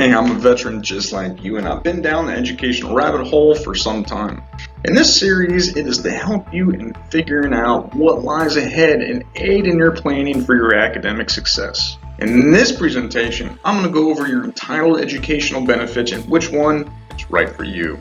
Hey, I'm a veteran just like you, and I've been down the educational rabbit hole for some time. In this series, it is to help you in figuring out what lies ahead and aid in your planning for your academic success. In this presentation, I'm going to go over your entitled educational benefits and which one is right for you.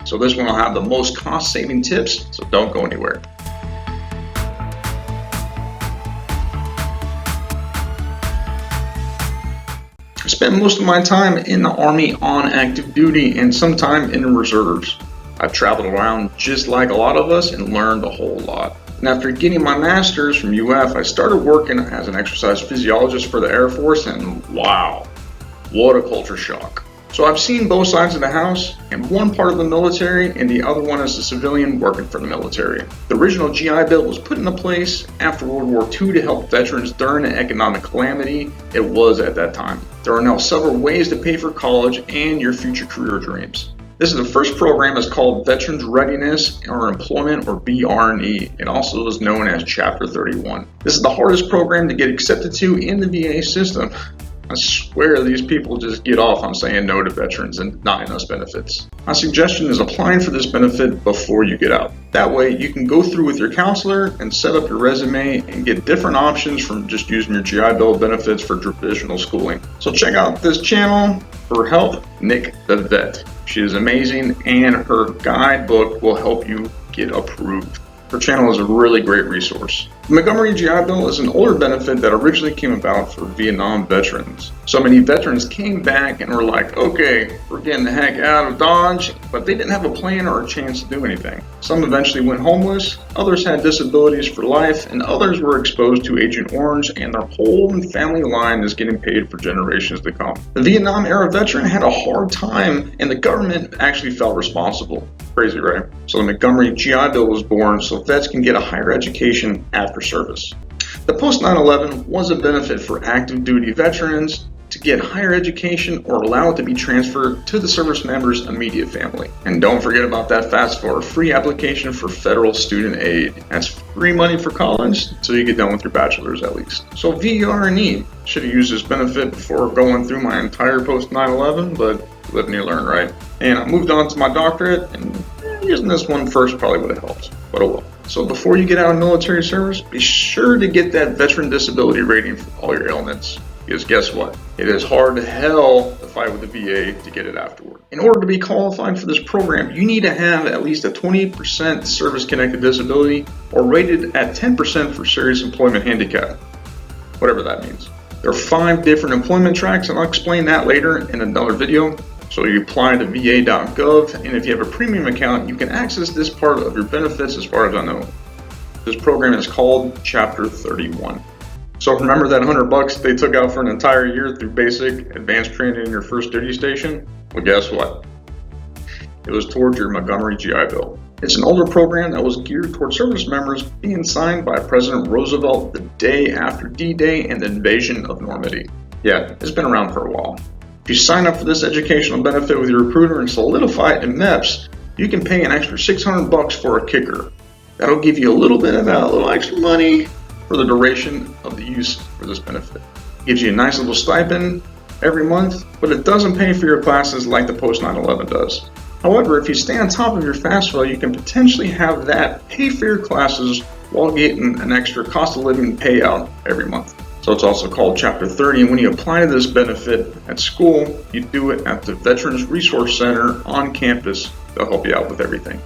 So this one will have the most cost-saving tips, so don't go anywhere. I spent most of my time in the Army on active duty and some time in the reserves. I've traveled around just like a lot of us and learned a whole lot. And after getting my master's from UF, I started working as an exercise physiologist for the Air Force, and wow, what a culture shock. So I've seen both sides of the house, and one part of the military and the other one as a civilian working for the military. The original GI Bill was put into place after World War II to help veterans during an economic calamity it was at that time. There are now several ways to pay for college and your future career dreams. This is the first program that's called Veterans Readiness or Employment, or VR&E. It also is known as Chapter 31. This is the hardest program to get accepted to in the VA system. I swear these people just get off on saying no to veterans and denying us benefits. My suggestion is applying for this benefit before you get out. That way you can go through with your counselor and set up your resume and get different options from just using your GI Bill benefits for traditional schooling. So check out this channel for help, Nic the Vet. She is amazing, and her guidebook will help you get approved. Her channel is a really great resource. The Montgomery GI Bill is an older benefit that originally came about for Vietnam veterans. So many veterans came back and were like, okay, we're getting the heck out of Dodge, but they didn't have a plan or a chance to do anything. Some eventually went homeless, others had disabilities for life, and others were exposed to Agent Orange, and their whole family line is getting paid for generations to come. The Vietnam era veteran had a hard time, and the government actually felt responsible. Crazy, right? So the Montgomery GI Bill was born so vets can get a higher education after service. The post 9/11 was a benefit for active duty veterans to get higher education or allow it to be transferred to the service member's immediate family. And don't forget about that FAFSA, or free application for federal student aid. That's free money for college until you get done with your bachelor's at least. So VR&E should have used this benefit before going through my entire post 9/11, but live and you learn, right? And I moved on to my doctorate, and using this one first probably would have helped, but oh well. So before you get out of military service, be sure to get that veteran disability rating for all your ailments. Because guess what? It is hard to hell to fight with the VA to get it afterward. In order to be qualified for this program, you need to have at least a 20% service-connected disability or rated at 10% for serious employment handicap, whatever that means. There are 5 different employment tracks, and I'll explain that later in another video. So you apply to va.gov, and if you have a premium account, you can access this part of your benefits as far as I know. This program is called Chapter 31. So remember that $100 they took out for an entire year through basic advanced training in your first duty station? Well, guess what? It was towards your Montgomery GI Bill. It's an older program that was geared toward service members being signed by President Roosevelt the day after D-Day and the invasion of Normandy. Yeah, it's been around for a while. If you sign up for this educational benefit with your recruiter and solidify it in MEPS, you can pay an extra $600 for a kicker. That'll give you a little bit of that little extra money for the duration of the use for this benefit. It gives you a nice little stipend every month, but it doesn't pay for your classes like the post 9/11 does. However, if you stay on top of your FAFSA, you can potentially have that pay for your classes while getting an extra cost of living payout every month. So it's also called Chapter 30, and when you apply to this benefit at school, you do it at the Veterans Resource Center on campus. They'll help you out with everything.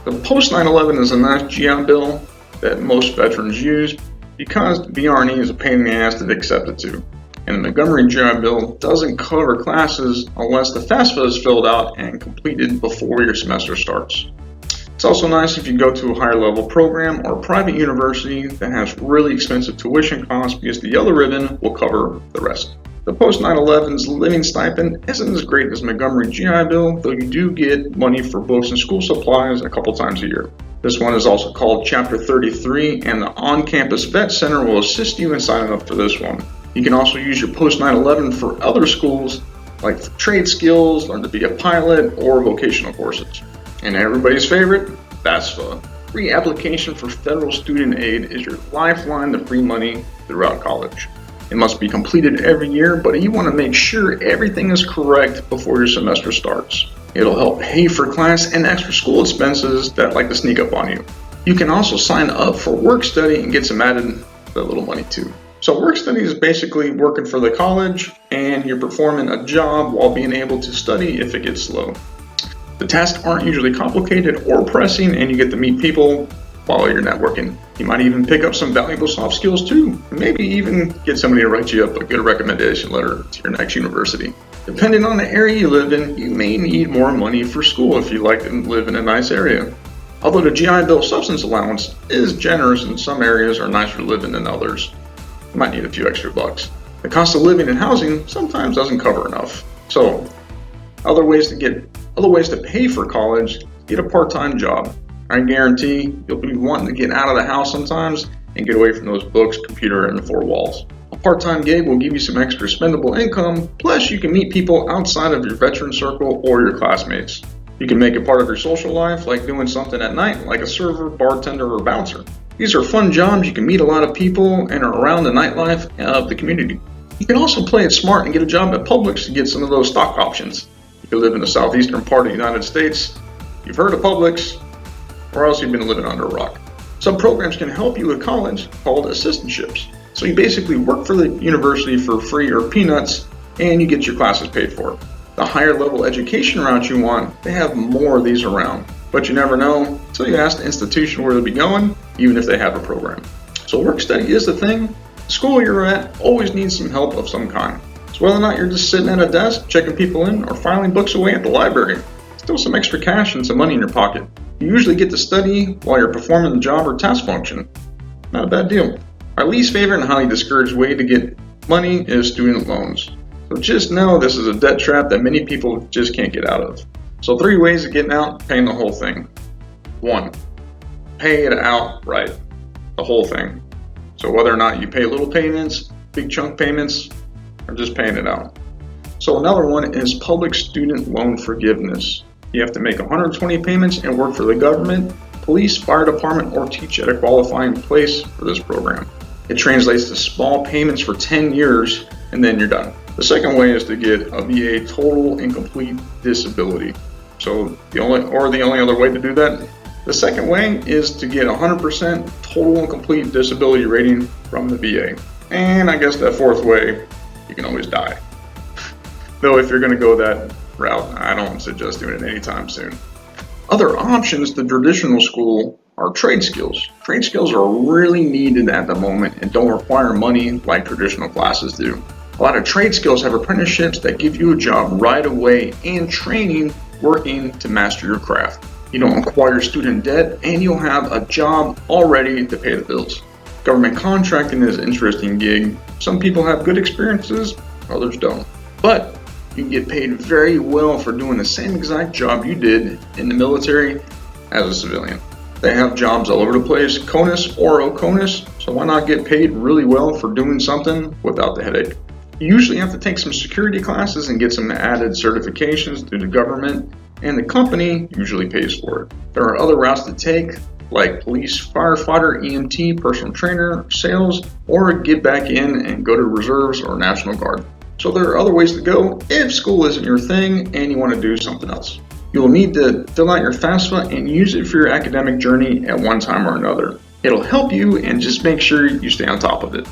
The post 9/11 is a nice GI Bill that most veterans use because VR&E is a pain in the ass to get accepted to. And the Montgomery GI Bill doesn't cover classes unless the FAFSA is filled out and completed before your semester starts. It's also nice if you go to a higher level program or a private university that has really expensive tuition costs, because the yellow ribbon will cover the rest. The post 9/11's living stipend isn't as great as Montgomery GI Bill, though you do get money for books and school supplies a couple times a year. This one is also called Chapter 33, and the on-campus vet center will assist you in signing up for this one. You can also use your post 9/11 for other schools, like for trade skills, learn to be a pilot, or vocational courses. And everybody's favorite, FAFSA. Free application for federal student aid is your lifeline to free money throughout college. It must be completed every year, but you want to make sure everything is correct before your semester starts. It'll help pay for class and extra school expenses that like to sneak up on you. You can also sign up for work study and get some added that little money too. So work study is basically working for the college and you're performing a job while being able to study if it gets slow. The tasks aren't usually complicated or pressing, and you get to meet people while you're networking. You might even pick up some valuable soft skills too, and maybe even get somebody to write you up a good recommendation letter to your next university. Depending on the area you live in, you may need more money for school if you like to live in a nice area. Although the GI Bill substance allowance is generous and some areas are nicer to live in than others, you might need a few extra bucks. The cost of living and housing sometimes doesn't cover enough. So, other ways to pay for college, get a part-time job. I guarantee you'll be wanting to get out of the house sometimes and get away from those books, computer, and the four walls. A part-time gig will give you some extra spendable income, plus you can meet people outside of your veteran circle or your classmates. You can make it part of your social life, like doing something at night, like a server, bartender, or bouncer. These are fun jobs. You can meet a lot of people and are around the nightlife of the community. You can also play it smart and get a job at Publix to get some of those stock options. If you live in the southeastern part of the United States, you've heard of Publix, or else you've been living under a rock. Some programs can help you with college called assistantships. So you basically work for the university for free or peanuts, and you get your classes paid for. The higher level education route you want, they have more of these around. But you never know until you ask the institution where they'll be going, even if they have a program. So work study is the thing. The school you're at always needs some help of some kind. So whether or not you're just sitting at a desk, checking people in, or filing books away at the library, still some extra cash and some money in your pocket. You usually get to study while you're performing the job or task function. Not a bad deal. Our least favorite and highly discouraged way to get money is student loans. So just know this is a debt trap that many people just can't get out of. So 3 ways of getting out, paying the whole thing. 1, pay it outright, the whole thing. So whether or not you pay little payments, big chunk payments, or just paying it out. So another one is public student loan forgiveness. You have to make 120 payments and work for the government, police, fire department, or teach at a qualifying place for this program. It translates to small payments for 10 years and then you're done. The second way is to get a VA total and complete disability. So the only other way to do that, the second way is to get 100% total and complete disability rating from the VA. And I guess that fourth way, you can always die. Though if you're going to go that route, I don't suggest doing it anytime soon. Other options to traditional school are trade skills. Trade skills are really needed at the moment and don't require money like traditional classes do. A lot of trade skills have apprenticeships that give you a job right away and training working to master your craft. You don't acquire student debt and you'll have a job already to pay the bills. Government contracting is an interesting gig. Some people have good experiences, others don't. But you can get paid very well for doing the same exact job you did in the military as a civilian. They have jobs all over the place, CONUS or OCONUS, so why not get paid really well for doing something without the headache? You usually have to take some security classes and get some added certifications through the government, and the company usually pays for it. There are other routes to take, like police, firefighter, EMT, personal trainer, sales, or get back in and go to reserves or National Guard. So there are other ways to go if school isn't your thing and you want to do something else. You will need to fill out your FAFSA and use it for your academic journey at one time or another. It'll help you, and just make sure you stay on top of it.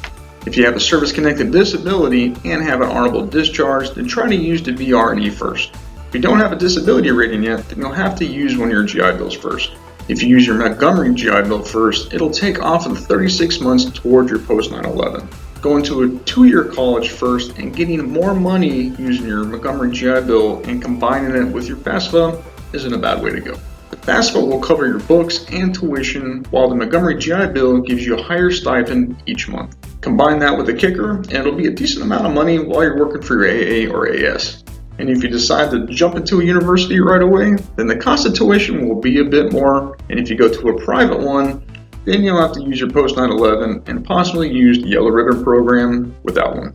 If you have a service-connected disability and have an honorable discharge, then try to use the VR&E first. If you don't have a disability rating yet, then you'll have to use one of your GI Bills first. If you use your Montgomery GI Bill first, it'll take off of 36 months toward your post 9/11. Going to a 2-year college first and getting more money using your Montgomery GI Bill and combining it with your FAFSA isn't a bad way to go. The FAFSA will cover your books and tuition, while the Montgomery GI Bill gives you a higher stipend each month. Combine that with a kicker, and it'll be a decent amount of money while you're working for your AA or AS. And if you decide to jump into a university right away, then the cost of tuition will be a bit more, and if you go to a private one, then you'll have to use your post 9/11 and possibly use the Yellow Ribbon program with that one.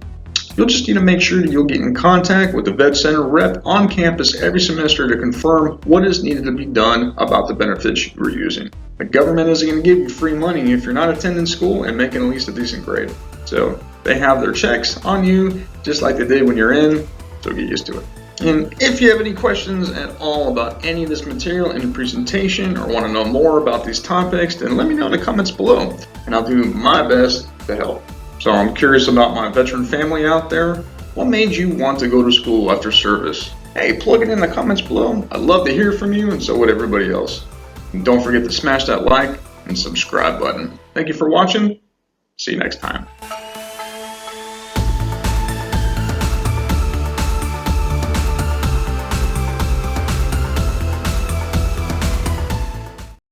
You'll just need to make sure that you'll get in contact with the Vet Center rep on campus every semester to confirm what is needed to be done about the benefits you are using. The government isn't going to give you free money if you're not attending school and making at least a decent grade. So They have their checks on you just like they did when you're in, so get used to it. And if you have any questions at all about any of this material in the presentation or want to know more about these topics, then let me know in the comments below and I'll do my best to help. So I'm curious about my veteran family out there. What made you want to go to school after service? Hey, plug it in the comments below. I'd love to hear from you, and so would everybody else. And don't forget to smash that like and subscribe button. Thank you for watching. See you next time.